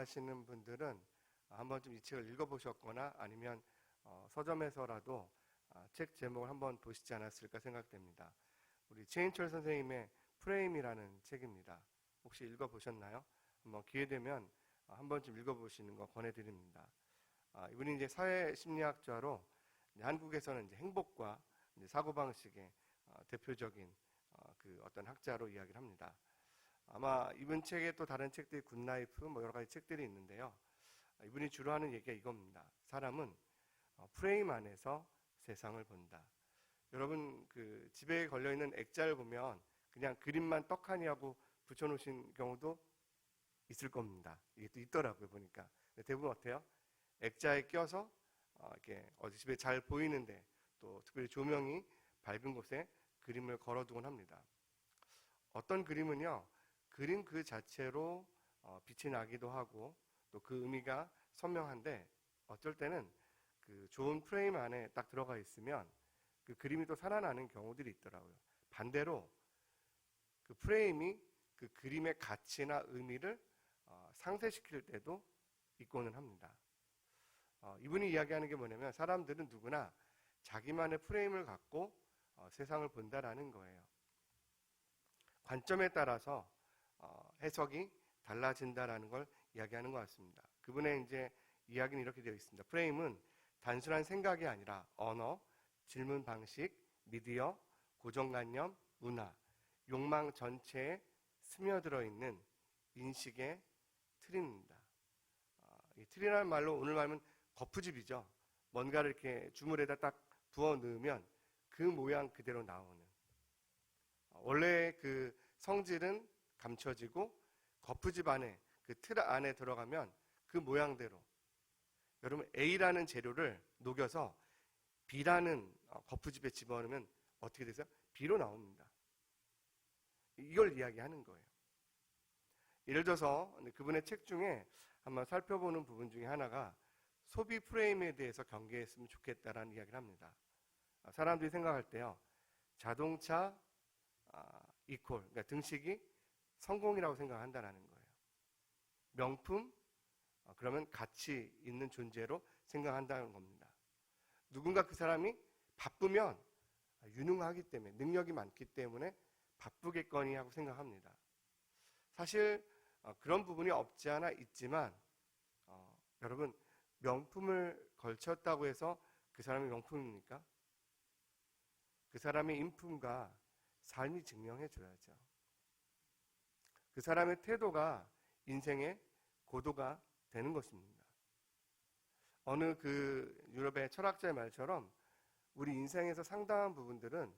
좋아하시는 분들은 한번 좀 이 책을 읽어보셨거나 아니면 서점에서라도 책 제목을 한번 보시지 않았을까 생각됩니다. 우리 최인철 선생님의 프레임이라는 책입니다. 혹시 읽어보셨나요? 한번 기회 되면 한 번쯤 읽어보시는 거 권해드립니다. 이분이 이제 사회심리학자로 한국에서는 이제 행복과 이제 사고방식의 대표적인 그 어떤 학자로 이야기를 합니다. 아마 이분 책에 또 다른 책들이 굿라이프 뭐 여러 가지 책들이 있는데요. 이분이 주로 하는 얘기가 이겁니다. 사람은 프레임 안에서 세상을 본다. 여러분 그 집에 걸려있는 액자를 보면 그냥 그림만 떡하니 하고 붙여놓으신 경우도 있을 겁니다. 이게 또 있더라고요 보니까. 대부분 어때요? 액자에 껴서 이렇게 어디 집에 잘 보이는데 또 특별히 조명이 밝은 곳에 그림을 걸어두곤 합니다. 어떤 그림은요, 그림 그 자체로 빛이 나기도 하고 또 그 의미가 선명한데 어쩔 때는 그 좋은 프레임 안에 딱 들어가 있으면 그 그림이 또 살아나는 경우들이 있더라고요. 반대로 그 프레임이 그 그림의 가치나 의미를 상쇄시킬 때도 있고는 합니다. 이분이 이야기하는 게 뭐냐면 사람들은 누구나 자기만의 프레임을 갖고 세상을 본다라는 거예요. 관점에 따라서 해석이 달라진다라는 걸 이야기하는 것 같습니다. 그분의 이제 이야기는 이렇게 되어 있습니다. 프레임은 단순한 생각이 아니라 언어, 질문 방식, 미디어, 고정관념, 문화, 욕망 전체에 스며들어 있는 인식의 틀입니다. 이 틀이라는 말로 오늘 말하면 거푸집이죠. 뭔가를 이렇게 주물에다 딱 부어 넣으면 그 모양 그대로 나오는. 원래 그 성질은 감춰지고 거푸집 안에 그 틀 안에 들어가면 그 모양대로. 여러분 A라는 재료를 녹여서 B라는 거푸집에 집어넣으면 어떻게 되세요? B로 나옵니다. 이걸 이야기하는 거예요. 예를 들어서 그분의 책 중에 한번 살펴보는 부분 중에 하나가 소비 프레임에 대해서 경계했으면 좋겠다라는 이야기를 합니다. 사람들이 생각할 때요, 자동차 이퀄, 그러니까 등식이 성공이라고 생각한다는 거예요. 명품, 그러면 가치 있는 존재로 생각한다는 겁니다. 누군가 그 사람이 바쁘면 유능하기 때문에, 능력이 많기 때문에 바쁘겠거니 하고 생각합니다. 사실 그런 부분이 없지 않아 있지만 여러분 명품을 걸쳤다고 해서 그 사람이 명품입니까? 그 사람의 인품과 삶이 증명해 줘야죠. 그 사람의 태도가 인생의 고도가 되는 것입니다. 어느 그 유럽의 철학자의 말처럼 우리 인생에서 상당한 부분들은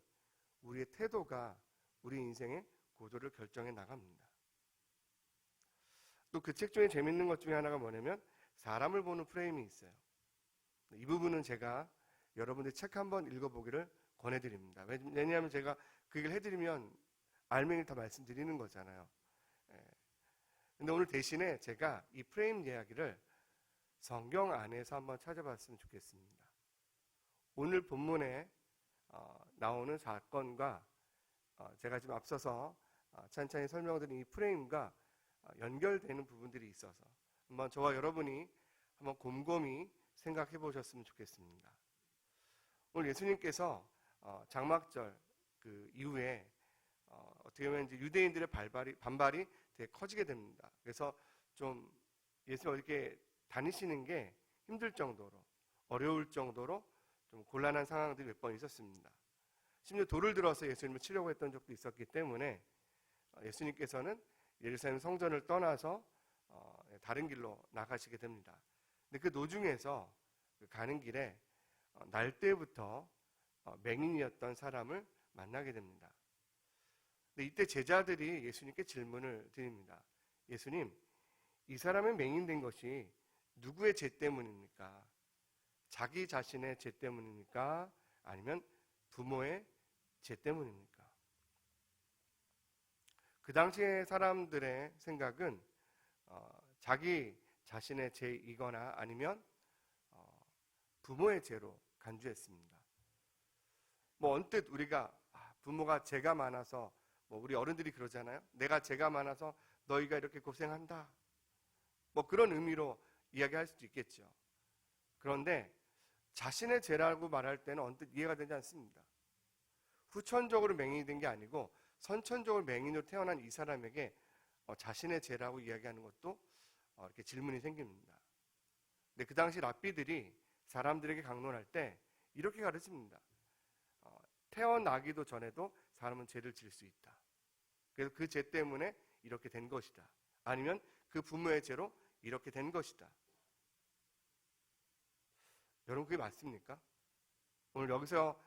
우리의 태도가 우리 인생의 고도를 결정해 나갑니다. 또 그 책 중에 재밌는 것 중에 하나가 뭐냐면 사람을 보는 프레임이 있어요. 이 부분은 제가 여러분들 책 한번 읽어보기를 권해드립니다. 왜냐하면 제가 그 얘기를 해드리면 알맹이를 다 말씀드리는 거잖아요. 근데 오늘 대신에 제가 이 프레임 이야기를 성경 안에서 한번 찾아봤으면 좋겠습니다. 오늘 본문에 나오는 사건과 제가 지금 앞서서 찬찬히 설명드린 이 프레임과 연결되는 부분들이 있어서 한번 저와 여러분이 한번 곰곰이 생각해 보셨으면 좋겠습니다. 오늘 예수님께서 장막절 그 이후에 어떻게 보면 이제 유대인들의 반발이 되게 커지게 됩니다. 그래서 좀 예수님 어떻게 다니시는 게 힘들 정도로 어려울 정도로 좀 곤란한 상황들이 몇 번 있었습니다. 심지어 돌을 들어서 예수님을 치려고 했던 적도 있었기 때문에 예수님께서는 예루살렘 성전을 떠나서 다른 길로 나가시게 됩니다. 근데 그 노중에서 가는 길에 날 때부터 맹인이었던 사람을 만나게 됩니다. 근데 이때 제자들이 예수님께 질문을 드립니다. 예수님, 이 사람의 맹인된 것이 누구의 죄 때문입니까? 자기 자신의 죄 때문입니까? 아니면 부모의 죄 때문입니까? 그 당시의 사람들의 생각은 자기 자신의 죄이거나 아니면 부모의 죄로 간주했습니다. 뭐 언뜻 우리가 부모가 죄가 많아서 뭐 우리 어른들이 그러잖아요. 내가 죄가 많아서 너희가 이렇게 고생한다. 뭐 그런 의미로 이야기할 수도 있겠죠. 그런데 자신의 죄라고 말할 때는 언뜻 이해가 되지 않습니다. 후천적으로 맹인이 된 게 아니고 선천적으로 맹인으로 태어난 이 사람에게 자신의 죄라고 이야기하는 것도 이렇게 질문이 생깁니다. 근데 그 당시 랍비들이 사람들에게 강론할 때 이렇게 가르칩니다. 태어나기도 전에도 사람은 죄를 지을 수 있다. 그래서 그 죄 때문에 이렇게 된 것이다. 아니면 그 부모의 죄로 이렇게 된 것이다. 여러분 그게 맞습니까? 오늘 여기서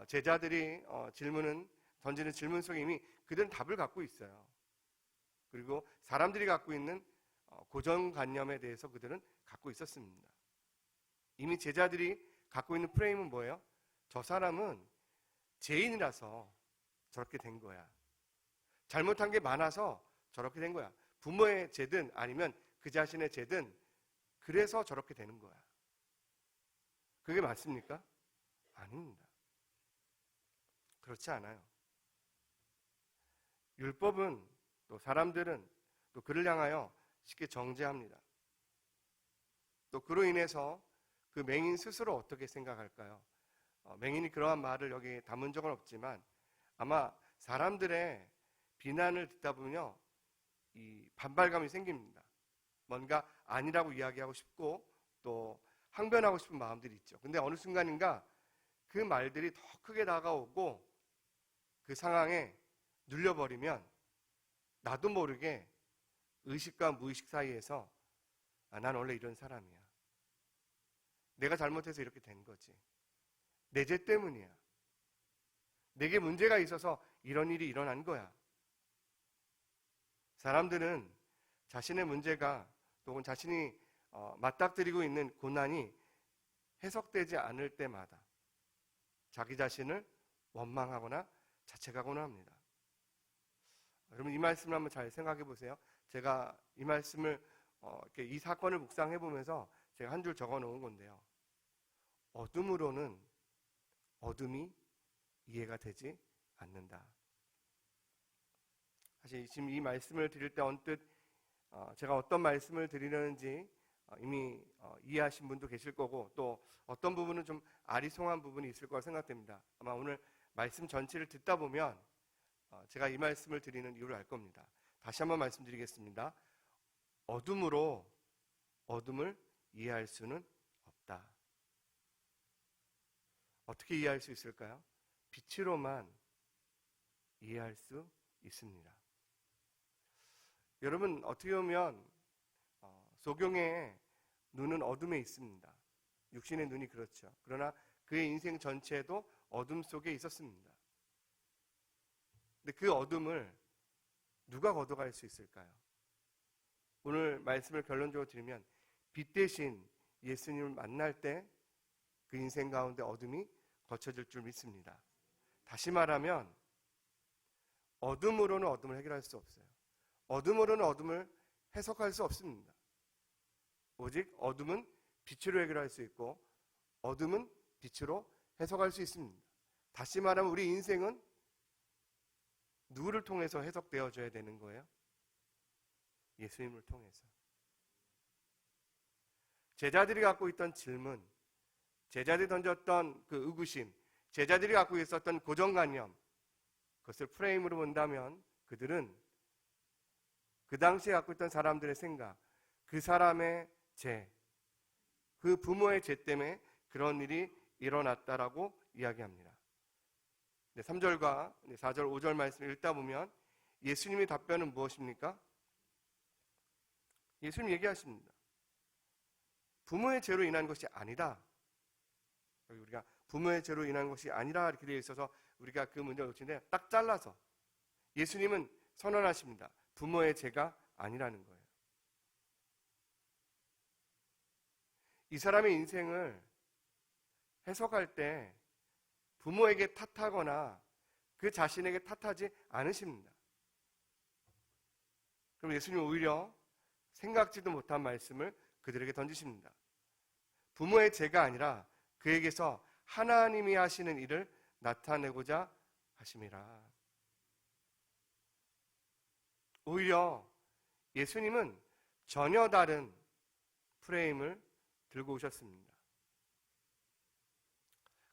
제자들이 던지는 질문 속에 이미 그들은 답을 갖고 있어요. 그리고 사람들이 갖고 있는 고정관념에 대해서 그들은 갖고 있었습니다. 이미 제자들이 갖고 있는 프레임은 뭐예요? 저 사람은 죄인이라서 저렇게 된 거야. 잘못한 게 많아서 저렇게 된 거야. 부모의 죄든 아니면 그 자신의 죄든 그래서 저렇게 되는 거야. 그게 맞습니까? 아닙니다. 그렇지 않아요. 율법은 또 사람들은 또 그를 향하여 쉽게 정죄합니다. 또 그로 인해서 그 맹인 스스로 어떻게 생각할까요? 맹인이 그러한 말을 여기 담은 적은 없지만 아마 사람들의 비난을 듣다 보면요, 이 반발감이 생깁니다. 뭔가 아니라고 이야기하고 싶고 또 항변하고 싶은 마음들이 있죠. 근데 어느 순간인가 그 말들이 더 크게 다가오고 그 상황에 눌려버리면 나도 모르게 의식과 무의식 사이에서 난 원래 이런 사람이야. 내가 잘못해서 이렇게 된 거지. 내 죄 때문이야. 내게 문제가 있어서 이런 일이 일어난 거야. 사람들은 자신의 문제가 또는 자신이 맞닥뜨리고 있는 고난이 해석되지 않을 때마다 자기 자신을 원망하거나 자책하거나 합니다. 여러분 이 말씀을 한번 잘 생각해 보세요. 제가 이 말씀을 이렇게 이 사건을 묵상해 보면서 제가 한 줄 적어 놓은 건데요. 어둠으로는 어둠이 이해가 되지 않는다. 사실 지금 이 말씀을 드릴 때 언뜻 제가 어떤 말씀을 드리려는지 이미 이해하신 분도 계실 거고 또 어떤 부분은 좀 아리송한 부분이 있을 거라 생각됩니다. 아마 오늘 말씀 전체를 듣다 보면 제가 이 말씀을 드리는 이유를 알 겁니다. 다시 한번 말씀드리겠습니다. 어둠으로 어둠을 이해할 수는 없다. 어떻게 이해할 수 있을까요? 빛으로만 이해할 수 있습니다. 여러분 어떻게 보면 소경의 눈은 어둠에 있습니다. 육신의 눈이 그렇죠. 그러나 그의 인생 전체도 어둠 속에 있었습니다. 근데 그 어둠을 누가 걷어갈 수 있을까요? 오늘 말씀을 결론적으로 드리면 빛 대신 예수님을 만날 때 그 인생 가운데 어둠이 거쳐질 줄 믿습니다. 다시 말하면 어둠으로는 어둠을 해결할 수 없어요. 어둠으로는 어둠을 해석할 수 없습니다. 오직 어둠은 빛으로 해결할 수 있고 어둠은 빛으로 해석할 수 있습니다. 다시 말하면 우리 인생은 누구를 통해서 해석되어져야 되는 거예요? 예수님을 통해서. 제자들이 갖고 있던 질문, 제자들이 던졌던 그 의구심, 제자들이 갖고 있었던 고정관념, 그것을 프레임으로 본다면 그들은 그 당시에 갖고 있던 사람들의 생각, 그 사람의 죄, 그 부모의 죄 때문에 그런 일이 일어났다라고 이야기합니다. 3절과 4절, 5절 말씀을 읽다 보면 예수님의 답변은 무엇입니까? 예수님 얘기하십니다. 부모의 죄로 인한 것이 아니다. 여기 우리가 부모의 죄로 인한 것이 아니라 이렇게 되어 있어서 우리가 그 문제를 놓치는데 딱 잘라서 예수님은 선언하십니다. 부모의 죄가 아니라는 거예요. 이 사람의 인생을 해석할 때 부모에게 탓하거나 그 자신에게 탓하지 않으십니다. 그럼 예수님은 오히려 생각지도 못한 말씀을 그들에게 던지십니다. 부모의 죄가 아니라 그에게서 하나님이 하시는 일을 나타내고자 하심이라. 오히려 예수님은 전혀 다른 프레임을 들고 오셨습니다.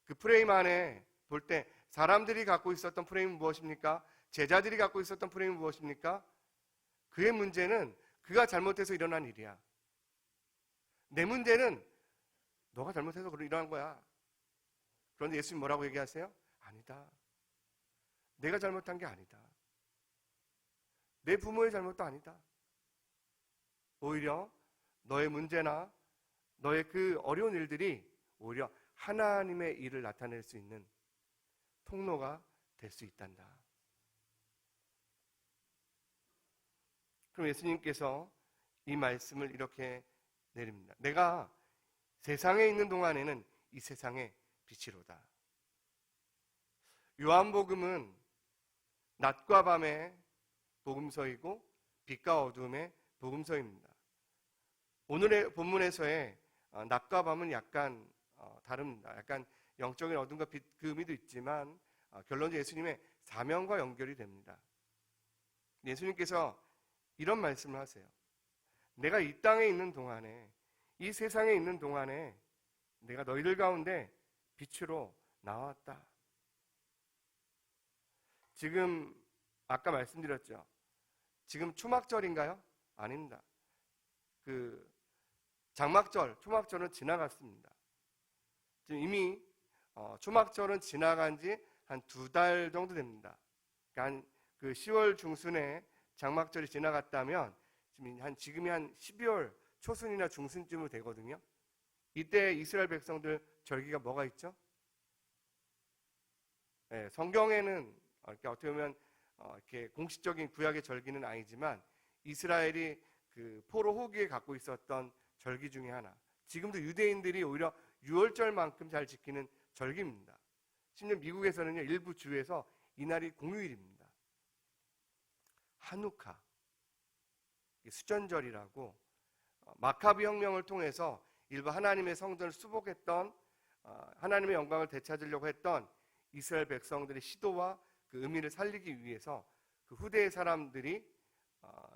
그 프레임 안에 볼 때 사람들이 갖고 있었던 프레임은 무엇입니까? 제자들이 갖고 있었던 프레임은 무엇입니까? 그의 문제는 그가 잘못해서 일어난 일이야. 내 문제는 너가 잘못해서 일어난 거야. 그런데 예수님 뭐라고 얘기하세요? 아니다. 내가 잘못한 게 아니다. 내 부모의 잘못도 아니다. 오히려 너의 문제나 너의 그 어려운 일들이 오히려 하나님의 일을 나타낼 수 있는 통로가 될 수 있단다. 그럼 예수님께서 이 말씀을 이렇게 내립니다. 내가 세상에 있는 동안에는 이 세상의 빛이로다. 요한복음은 낮과 밤의 복음서이고 빛과 어둠의 복음서입니다. 오늘의 본문에서의 낮과 밤은 약간 다릅니다. 약간 영적인 어둠과 빛, 그 의미도 있지만 결론적으로 예수님의 사명과 연결이 됩니다. 예수님께서 이런 말씀을 하세요. 내가 이 땅에 있는 동안에, 이 세상에 있는 동안에 내가 너희들 가운데 빛으로 나왔다. 지금 아까 말씀드렸죠. 지금 초막절인가요? 아닙니다. 그 장막절, 초막절은 지나갔습니다. 지금 이미 초막절은 지나간 지 한 2달 정도 됩니다. 그러니까 그 10월 중순에 장막절이 지나갔다면 지금이 한 12월 초순이나 중순쯤으로 되거든요. 이때 이스라엘 백성들 절기가 뭐가 있죠? 네, 성경에는 이렇게 어떻게 보면 이렇게 공식적인 구약의 절기는 아니지만 이스라엘이 그 포로 후기에 갖고 있었던 절기 중에 하나. 지금도 유대인들이 오히려 유월절만큼 잘 지키는 절기입니다. 심지어 미국에서는요, 일부 주에서 이날이 공휴일입니다. 하누카, 수전절이라고 마카비 혁명을 통해서 일부 하나님의 성전을 수복했던 하나님의 영광을 되찾으려고 했던 이스라엘 백성들의 시도와 그 의미를 살리기 위해서 그 후대의 사람들이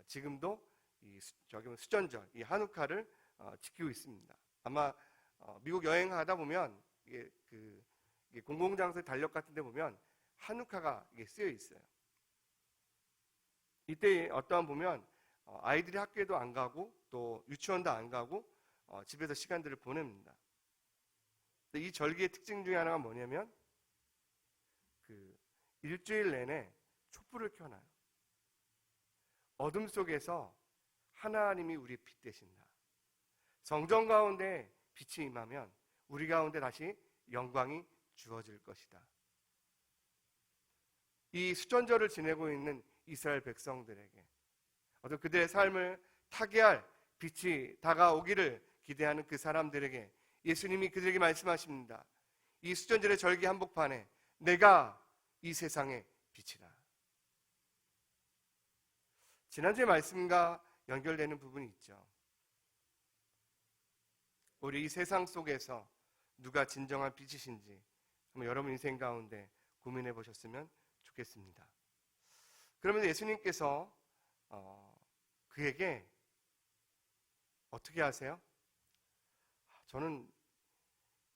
지금도 이 수전절, 이 하누카를 지키고 있습니다. 아마 미국 여행하다 보면 이게 공공장소의 달력 같은 데 보면 하누카가 이게 쓰여 있어요. 이때 어떠한 보면 아이들이 학교에도 안 가고 또 유치원도 안 가고 집에서 시간들을 보냅니다. 이 절기의 특징 중에 하나가 뭐냐면 그 일주일 내내 촛불을 켜놔요. 어둠 속에서 하나님이 우리의 빛 되신다. 성전 가운데 빛이 임하면 우리 가운데 다시 영광이 주어질 것이다. 이 수전절을 지내고 있는 이스라엘 백성들에게 어떤 그들의 삶을 타개할 빛이 다가오기를 기대하는 그 사람들에게 예수님이 그들에게 말씀하십니다. 이 수전절의 절기 한복판에 내가 이 세상의 빛이다. 지난주의 말씀과 연결되는 부분이 있죠. 우리 이 세상 속에서 누가 진정한 빛이신지 한번 여러분 인생 가운데 고민해 보셨으면 좋겠습니다. 그러면 예수님께서 그에게 어떻게 하세요? 저는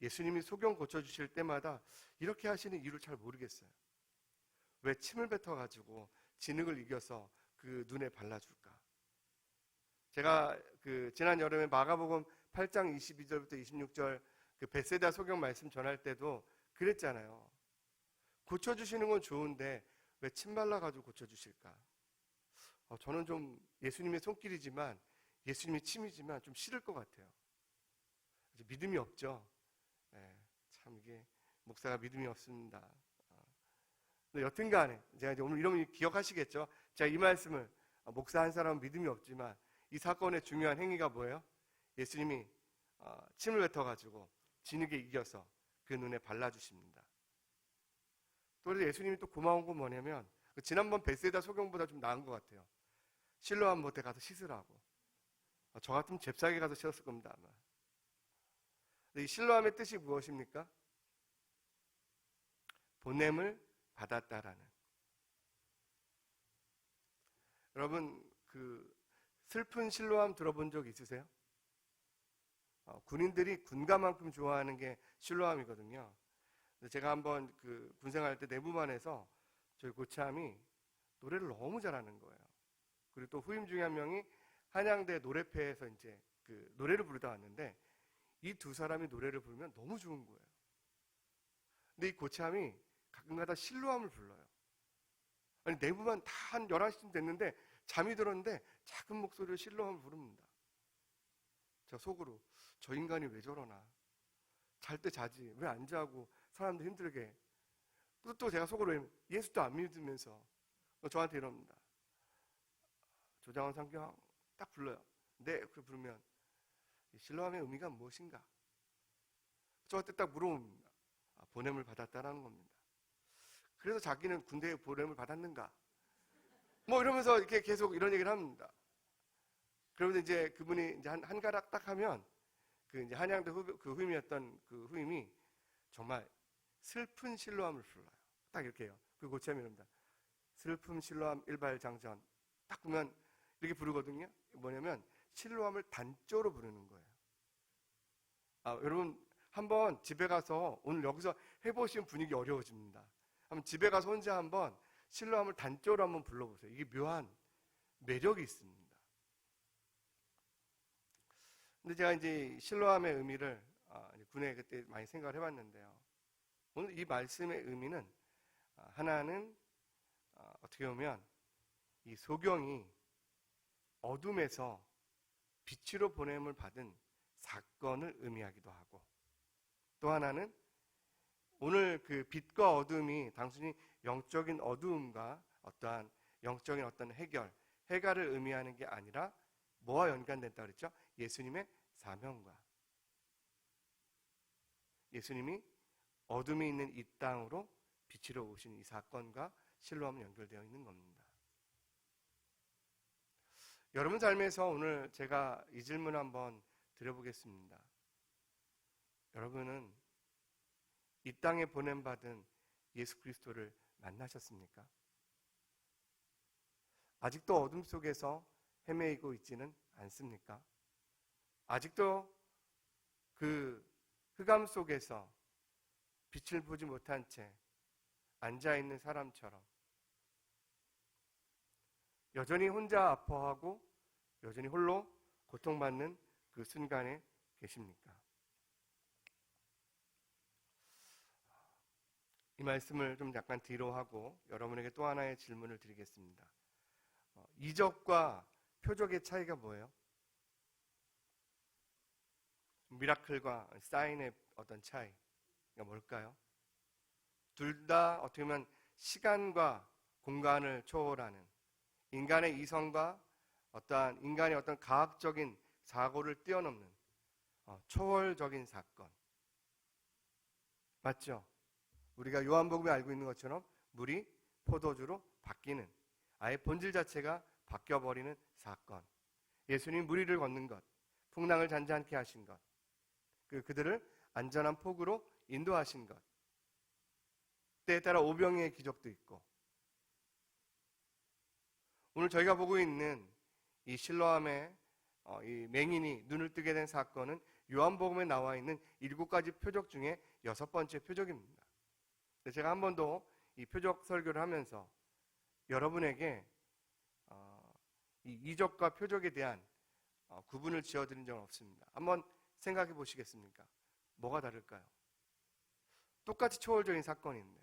예수님이 소경 고쳐주실 때마다 이렇게 하시는 이유를 잘 모르겠어요. 왜 침을 뱉어가지고 진흙을 이겨서 그 눈에 발라줄까? 제가 지난 여름에 마가복음 8장 22절부터 26절 그 벳세다 소경 말씀 전할 때도 그랬잖아요. 고쳐주시는 건 좋은데 왜 침 발라가지고 고쳐주실까? 저는 좀 예수님의 손길이지만 예수님의 침이지만 좀 싫을 것 같아요. 믿음이 없죠. 네, 참 이게 목사가 믿음이 없습니다. 여튼 간에 제가 이제 오늘 이런 기억하시겠죠. 제가 이 말씀을 목사 한 사람은 믿음이 없지만 이 사건의 중요한 행위가 뭐예요? 예수님이 침을 뱉어가지고 진흙에 이겨서 그 눈에 발라주십니다. 또 예수님이 또 고마운 건 뭐냐면 지난번 벳세다 소경보다 좀 나은 것 같아요. 실로암 못에 가서 씻으라고. 저 같으면 잽싸게 가서 씻었을 겁니다 아마. 이 실로암의 뜻이 무엇입니까? 보냄을 받았다라는. 여러분 그 슬픈 실로암 들어본 적 있으세요? 군인들이 군가만큼 좋아하는 게 실로암이거든요. 제가 한번 그 군생활 때 내부만에서 저희 고참이 노래를 너무 잘하는 거예요. 그리고 또 후임 중에 한 명이 한양대 노래패에서 이제 그 노래를 부르다 왔는데 이 두 사람이 노래를 부르면 너무 좋은 거예요. 근데 이 고참이 가끔가다 실로암을 불러요. 아니 내부만 다 한 11시쯤 됐는데 잠이 들었는데 작은 목소리로 실로암을 부릅니다. 제가 속으로 저 인간이 왜 저러나, 잘 때 자지 왜 안 자고 사람들 힘들게. 또 제가 속으로 예수도 안 믿으면서 저한테 이럽니다. 조장원 상경 딱 불러요. 네, 그렇게 부르면 실로암의 의미가 무엇인가? 저한테 딱 물어봅니다. 보냄을 받았다라는 겁니다. 그래서 자기는 군대에 보냄을 받았는가? 뭐 이러면서 이렇게 계속 이런 얘기를 합니다. 그러면 이제 그분이 이제 한 가락 딱 하면 그 이제 한양대 그 후임이었던 그 후임이 정말 슬픈 실로암을 불러요. 딱 이렇게 해요. 그 고참이 이럽니다. 슬픔 실로암 일발장전. 딱 보면 이렇게 부르거든요. 뭐냐면 실로암을 단조로 부르는 거예요. 여러분 한번 집에 가서 오늘 여기서 해보시면 분위기 어려워집니다. 한번 집에 가서 혼자 한번 실로암을 단조로 한번 불러보세요. 이게 묘한 매력이 있습니다. 근데 제가 이제 실로암의 의미를 군에 그때 많이 생각을 해봤는데요. 오늘 이 말씀의 의미는 하나는 어떻게 보면 이 소경이 어둠에서 빛으로 보냄을 받은 사건을 의미하기도 하고, 또 하나는 오늘 그 빛과 어둠이 단순히 영적인 어두움과 어떠한 영적인 어떤 해결을 의미하는 게 아니라 뭐와 연관된다 그랬죠? 예수님의 사명과, 예수님이 어둠이 있는 이 땅으로 빛으로 오신 이 사건과 실로암은 연결되어 있는 겁니다. 여러분 삶에서 오늘 제가 이 질문 한번 드려보겠습니다. 여러분은 이 땅에 보냄받은 예수 그리스도를 만나셨습니까? 아직도 어둠 속에서 헤매이고 있지는 않습니까? 아직도 그 흑암 속에서 빛을 보지 못한 채 앉아있는 사람처럼 여전히 혼자 아파하고 여전히 홀로 고통받는 그 순간에 계십니까? 이 말씀을 좀 약간 뒤로 하고 여러분에게 또 하나의 질문을 드리겠습니다. 이적과 표적의 차이가 뭐예요? 미라클과 사인의 어떤 차이가 뭘까요? 둘 다 어떻게 보면 시간과 공간을 초월하는, 인간의 이성과 어떠한 인간의 어떤 과학적인 사고를 뛰어넘는 초월적인 사건. 맞죠? 우리가 요한복음에 알고 있는 것처럼 물이 포도주로 바뀌는, 아예 본질 자체가 바뀌어버리는 사건. 예수님이 물 위를 걷는 것, 풍랑을 잔잔케 하신 것, 그들을 안전한 폭으로 인도하신 것, 때에 따라 오병이의 기적도 있고, 오늘 저희가 보고 있는 이 실로암의 이 맹인이 눈을 뜨게 된 사건은 요한복음에 나와 있는 7가지 표적 중에 6번째 표적입니다. 제가 한 번도 이 표적 설교를 하면서 여러분에게 이 이적과 표적에 대한 구분을 지어드린 적은 없습니다. 한번 생각해 보시겠습니까? 뭐가 다를까요? 똑같이 초월적인 사건인데,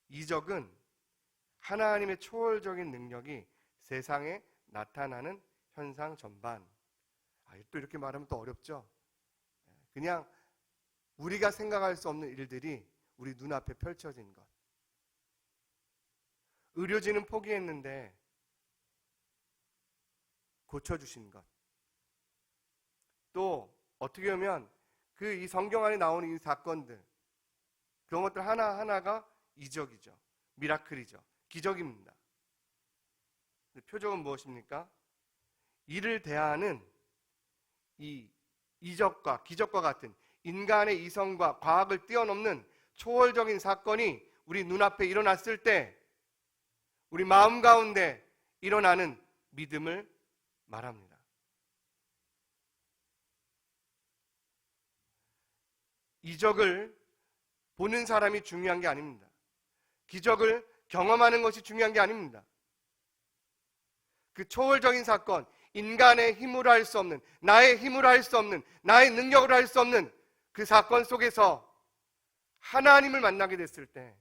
이적은 하나님의 초월적인 능력이 세상에 나타나는 현상 전반. 또 이렇게 말하면 또 어렵죠? 그냥 우리가 생각할 수 없는 일들이 우리 눈앞에 펼쳐진 것. 의료진은 포기했는데 고쳐주신 것. 또 어떻게 보면 이 성경 안에 나오는 이 사건들, 그런 것들 하나하나가 이적이죠. 미라클이죠. 기적입니다. 표적은 무엇입니까? 이를 대하는 이 이적과 기적과 같은 인간의 이성과 과학을 뛰어넘는 초월적인 사건이 우리 눈앞에 일어났을 때 우리 마음 가운데 일어나는 믿음을 말합니다. 이적을 보는 사람이 중요한 게 아닙니다. 기적을 경험하는 것이 중요한 게 아닙니다. 그 초월적인 사건, 인간의 힘으로 할 수 없는, 나의 힘으로 할 수 없는, 나의 능력으로 할 수 없는 그 사건 속에서 하나님을 만나게 됐을 때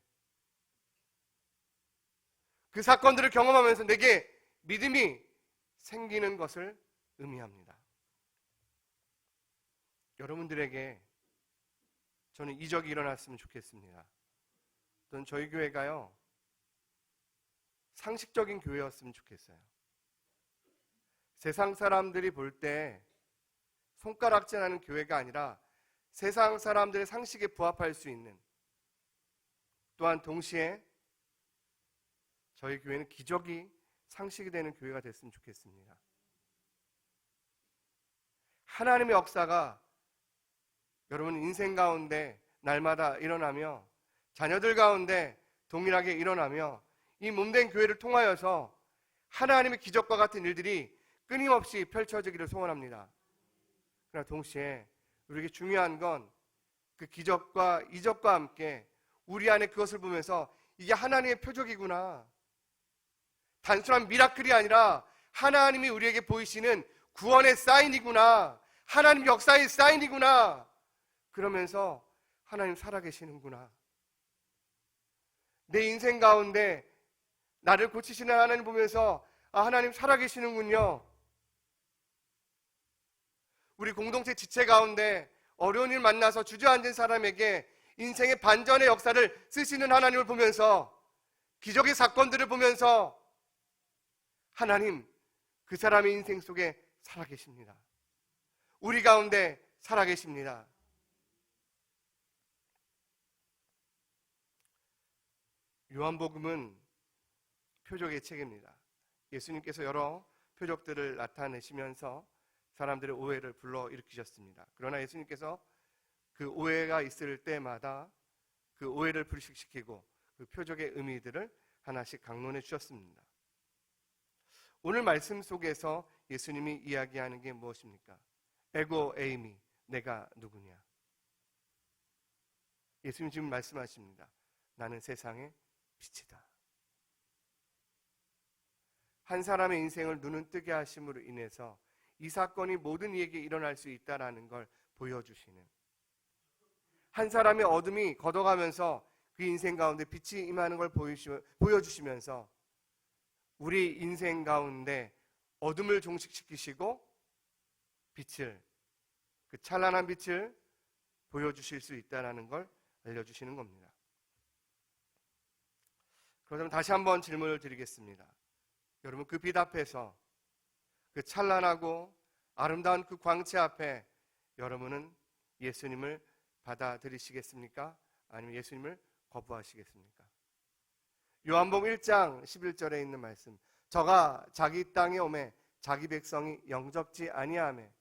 그 사건들을 경험하면서 내게 믿음이 생기는 것을 의미합니다. 여러분들에게 저는 이적이 일어났으면 좋겠습니다. 저는 저희 교회가요, 상식적인 교회였으면 좋겠어요. 세상 사람들이 볼 때 손가락질하는 교회가 아니라 세상 사람들의 상식에 부합할 수 있는, 또한 동시에 저희 교회는 기적이 상식이 되는 교회가 됐으면 좋겠습니다. 하나님의 역사가 여러분 인생 가운데 날마다 일어나며 자녀들 가운데 동일하게 일어나며 이 몸된 교회를 통하여서 하나님의 기적과 같은 일들이 끊임없이 펼쳐지기를 소원합니다. 그러나 동시에 우리에게 중요한 건 그 기적과 이적과 함께 우리 안에 그것을 보면서 이게 하나님의 표적이구나, 단순한 미라클이 아니라 하나님이 우리에게 보이시는 구원의 사인이구나, 하나님 역사의 사인이구나, 그러면서 하나님 살아계시는구나, 내 인생 가운데 나를 고치시는 하나님 보면서 하나님 살아계시는군요. 우리 공동체 지체 가운데 어려운 일 만나서 주저앉은 사람에게 인생의 반전의 역사를 쓰시는 하나님을 보면서, 기적의 사건들을 보면서 하나님 그 사람의 인생 속에 살아계십니다. 우리 가운데 살아계십니다. 요한복음은 표적의 책입니다. 예수님께서 여러 표적들을 나타내시면서 사람들의 오해를 불러일으키셨습니다. 그러나 예수님께서 그 오해가 있을 때마다 그 오해를 불식시키고 그 표적의 의미들을 하나씩 강론해 주셨습니다. 오늘 말씀 속에서 예수님이 이야기하는 게 무엇입니까? 에고 에이미, 내가 누구냐? 예수님 지금 말씀하십니다. 나는 세상의 빛이다. 한 사람의 인생을 눈은 뜨게 하심으로 인해서 이 사건이 모든 이에게 일어날 수 있다는 걸 보여주시는, 한 사람의 어둠이 걷어가면서 그 인생 가운데 빛이 임하는 걸 보여주시면서 우리 인생 가운데 어둠을 종식시키시고 빛을, 그 찬란한 빛을 보여주실 수 있다는 걸 알려주시는 겁니다. 그러면 다시 한번 질문을 드리겠습니다. 여러분, 그 빛 앞에서, 그 찬란하고 아름다운 그 광채 앞에 여러분은 예수님을 받아들이시겠습니까? 아니면 예수님을 거부하시겠습니까? 요한복음 1장 11절에 있는 말씀, 저가 자기 땅에 오매 자기 백성이 영접지 아니하매,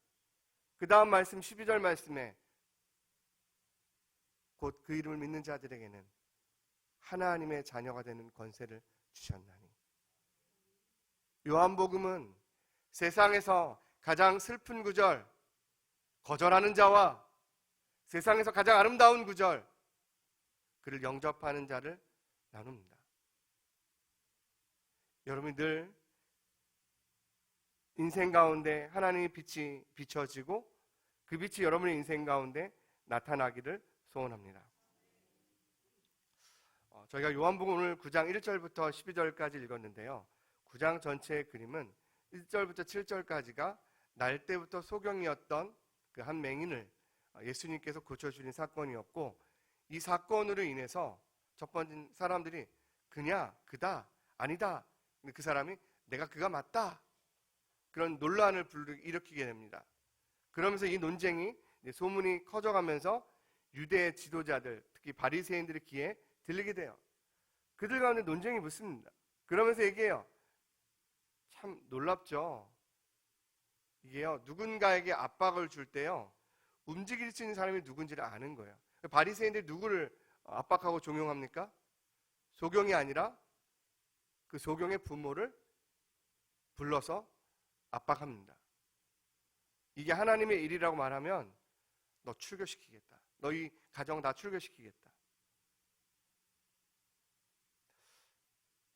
그 다음 말씀 12절 말씀에 곧 그 이름을 믿는 자들에게는 하나님의 자녀가 되는 권세를 주셨나니. 요한복음은 세상에서 가장 슬픈 구절, 거절하는 자와 세상에서 가장 아름다운 구절, 그를 영접하는 자를 나눕니다. 여러분이 늘 인생 가운데 하나님의 빛이 비춰지고 그 빛이 여러분의 인생 가운데 나타나기를 소원합니다. 저희가 요한복음 오늘 9장 1절부터 12절까지 읽었는데요. 9장 전체의 그림은 1절부터 7절까지가 날 때부터 소경이었던 그 한 맹인을 예수님께서 고쳐주신 사건이었고, 이 사건으로 인해서 첫 번째 사람들이 그냐, 그다, 아니다, 그 사람이 내가 그가 맞다, 그런 논란을 일으키게 됩니다. 그러면서 이 논쟁이 소문이 커져가면서 유대 지도자들, 특히 바리새인들의 귀에 들리게 돼요. 그들 가운데 논쟁이 붙습니다. 그러면서 얘기해요. 참 놀랍죠. 이게요, 누군가에게 압박을 줄 때요, 움직일 수 있는 사람이 누군지를 아는 거예요. 바리새인들이 누구를 압박하고 종용합니까? 소경이 아니라 그 소경의 부모를 불러서 압박합니다. 이게 하나님의 일이라고 말하면 너 출교시키겠다, 너희 가정 다 출교시키겠다.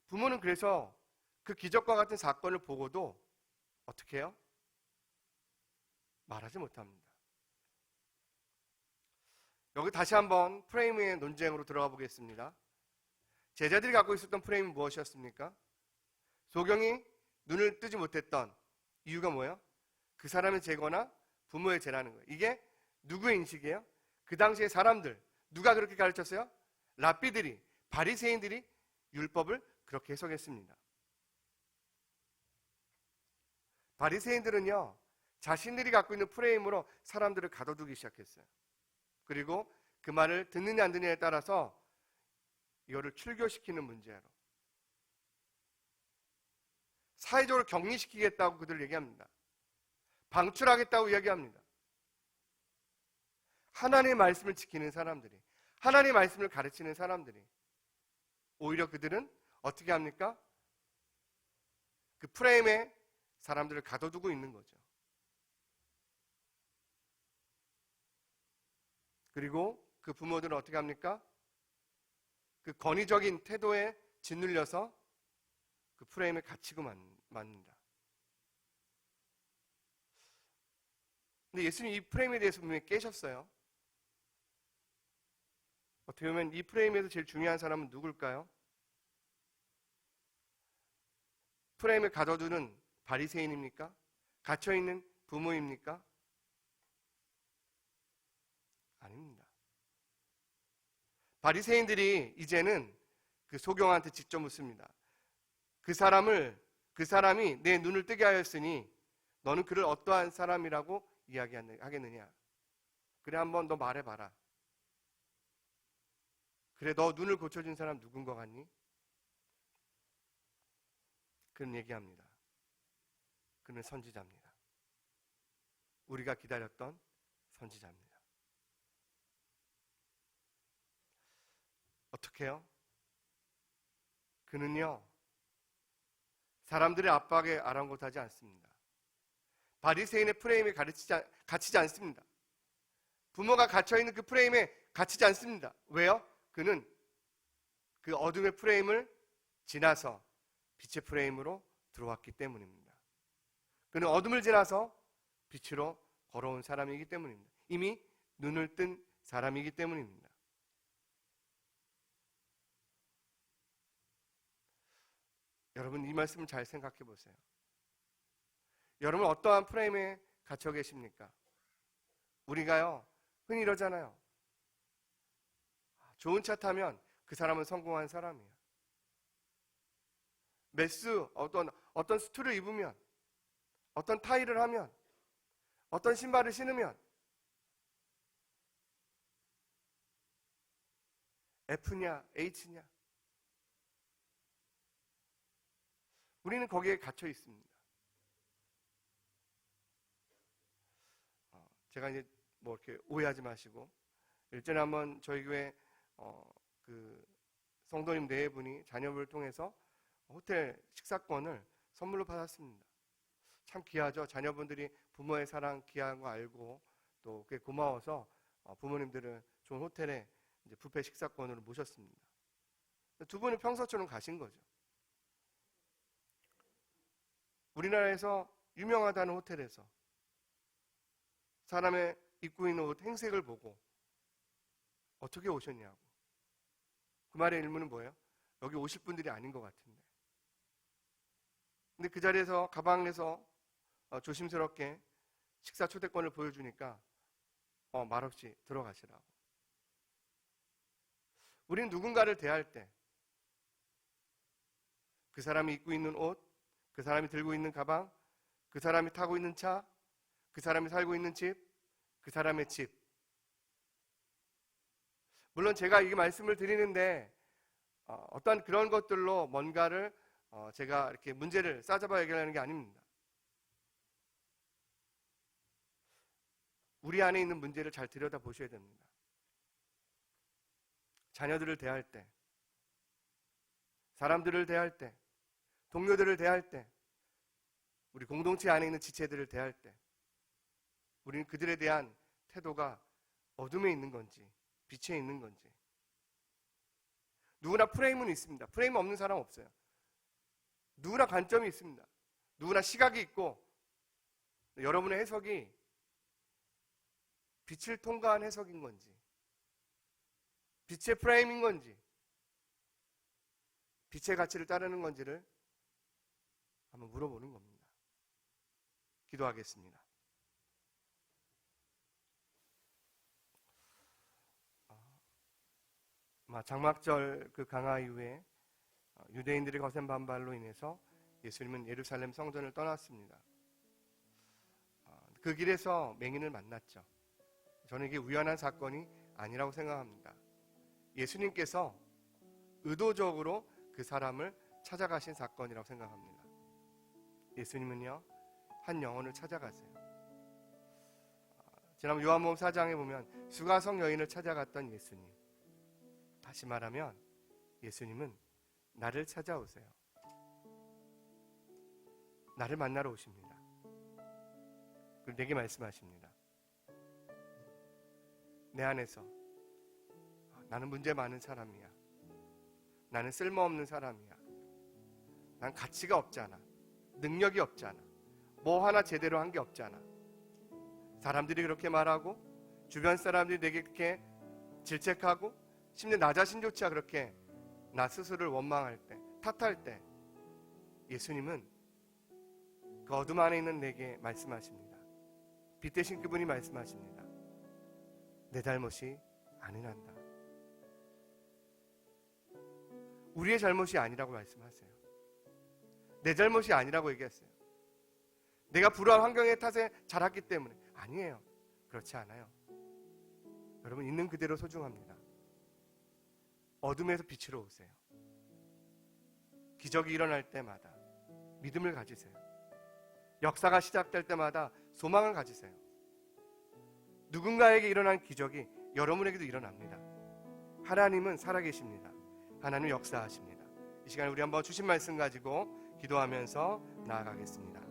부모는 그래서 그 기적과 같은 사건을 보고도 어떻게 해요? 말하지 못합니다. 여기 다시 한번 프레임의 논쟁으로 들어가 보겠습니다. 제자들이 갖고 있었던 프레임은 무엇이었습니까? 소경이 눈을 뜨지 못했던 이유가 뭐예요? 그 사람의 죄거나 부모의 죄라는 거예요. 이게 누구의 인식이에요? 그 당시의 사람들. 누가 그렇게 가르쳤어요? 랍비들이, 바리새인들이 율법을 그렇게 해석했습니다. 바리새인들은요, 자신들이 갖고 있는 프레임으로 사람들을 가둬두기 시작했어요. 그리고 그 말을 듣느냐 안 듣느냐에 따라서 이거를 출교시키는 문제로 사회적으로 격리시키겠다고 그들 얘기합니다. 방출하겠다고 이야기합니다. 하나님의 말씀을 지키는 사람들이, 하나님의 말씀을 가르치는 사람들이 오히려 그들은 어떻게 합니까? 그 프레임에 사람들을 가둬두고 있는 거죠. 그리고 그 부모들은 어떻게 합니까? 그 권위적인 태도에 짓눌려서 그 프레임에 갇히고 맙니다. 근데 예수님 이 프레임에 대해서 분명히 깨셨어요. 어떻게 보면 이 프레임에서 제일 중요한 사람은 누굴까요? 프레임을 가둬두는 바리새인입니까? 갇혀있는 부모입니까? 아닙니다. 바리새인들이 이제는 그 소경한테 직접 묻습니다. 그 사람이 내 눈을 뜨게 하였으니 너는 그를 어떠한 사람이라고 이야기하겠느냐? 그래 한번 너 말해봐라. 그래 너 눈을 고쳐준 사람 누군 것 같니? 그는 얘기합니다. 그는 선지자입니다. 우리가 기다렸던 선지자입니다. 어떻게 해요? 그는요, 사람들의 압박에 아랑곳하지 않습니다. 바리새인의 프레임에 갇히지 않습니다. 부모가 갇혀있는 그 프레임에 갇히지 않습니다. 왜요? 그는 그 어둠의 프레임을 지나서 빛의 프레임으로 들어왔기 때문입니다. 그는 어둠을 지나서 빛으로 걸어온 사람이기 때문입니다. 이미 눈을 뜬 사람이기 때문입니다. 여러분 이 말씀을 잘 생각해 보세요. 여러분 어떠한 프레임에 갇혀 계십니까? 우리가요 흔히 이러잖아요. 좋은 차 타면 그 사람은 성공한 사람이에요. 메스 어떤 수트를 입으면, 어떤 타이를 하면, 어떤 신발을 신으면 F냐 H냐 우리는 거기에 갇혀 있습니다. 제가 이제 뭐 이렇게 오해하지 마시고 일전에 한번 저희 교회 그 성도님 네 분이 자녀를 통해서 호텔 식사권을 선물로 받았습니다. 참 귀하죠. 자녀분들이 부모의 사랑 귀한 거 알고 또 그게 고마워서 부모님들은 좋은 호텔에 이제 뷔페 식사권으로 모셨습니다. 두 분이 평소처럼 가신 거죠. 우리나라에서 유명하다는 호텔에서 사람의 입고 있는 옷 행색을 보고 어떻게 오셨냐고. 그 말의 의미는 뭐예요? 여기 오실 분들이 아닌 것 같은데. 근데 그 자리에서 가방에서 조심스럽게 식사 초대권을 보여주니까 말없이 들어가시라고. 우리는 누군가를 대할 때 그 사람이 입고 있는 옷, 그 사람이 들고 있는 가방, 그 사람이 타고 있는 차, 그 사람이 살고 있는 집, 그 사람의 집. 물론 제가 이 말씀을 드리는데 어떤 그런 것들로 뭔가를 제가 이렇게 문제를 싸잡아 해결하는 게 아닙니다. 우리 안에 있는 문제를 잘 들여다보셔야 됩니다. 자녀들을 대할 때, 사람들을 대할 때, 동료들을 대할 때, 우리 공동체 안에 있는 지체들을 대할 때 우리는 그들에 대한 태도가 어둠에 있는 건지 빛에 있는 건지. 누구나 프레임은 있습니다. 프레임 없는 사람 없어요. 누구나 관점이 있습니다. 누구나 시각이 있고, 여러분의 해석이 빛을 통과한 해석인 건지, 빛의 프레임인 건지, 빛의 가치를 따르는 건지를 한번 물어보는 겁니다. 기도하겠습니다. 장막절 그 강화 이후에 유대인들의 거센 반발로 인해서 예수님은 예루살렘 성전을 떠났습니다. 그 길에서 맹인을 만났죠. 저는 이게 우연한 사건이 아니라고 생각합니다. 예수님께서 의도적으로 그 사람을 찾아가신 사건이라고 생각합니다. 예수님은요, 한 영혼을 찾아가세요. 지난 요한복음 4장에 보면 수가성 여인을 찾아갔던 예수님. 다시 말하면 예수님은 나를 찾아오세요. 나를 만나러 오십니다. 그리고 내게 말씀하십니다. 내 안에서 나는 문제 많은 사람이야. 나는 쓸모없는 사람이야. 난 가치가 없잖아. 능력이 없잖아. 뭐 하나 제대로 한 게 없잖아. 사람들이 그렇게 말하고, 주변 사람들이 내게 그렇게 질책하고, 심지어 나 자신조차 그렇게 나 스스로를 원망할 때, 탓할 때, 예수님은 그 어둠 안에 있는 내게 말씀하십니다. 빛 대신 그분이 말씀하십니다. 내 잘못이 아니란다. 우리의 잘못이 아니라고 말씀하세요. 내 잘못이 아니라고 얘기했어요. 내가 불우한 환경의 탓에 자랐기 때문에. 아니에요. 그렇지 않아요. 여러분, 있는 그대로 소중합니다. 어둠에서 빛으로 오세요. 기적이 일어날 때마다 믿음을 가지세요. 역사가 시작될 때마다 소망을 가지세요. 누군가에게 일어난 기적이 여러분에게도 일어납니다. 하나님은 살아계십니다. 하나님 역사하십니다. 이 시간에 우리 한번 주신 말씀 가지고 기도하면서 나아가겠습니다.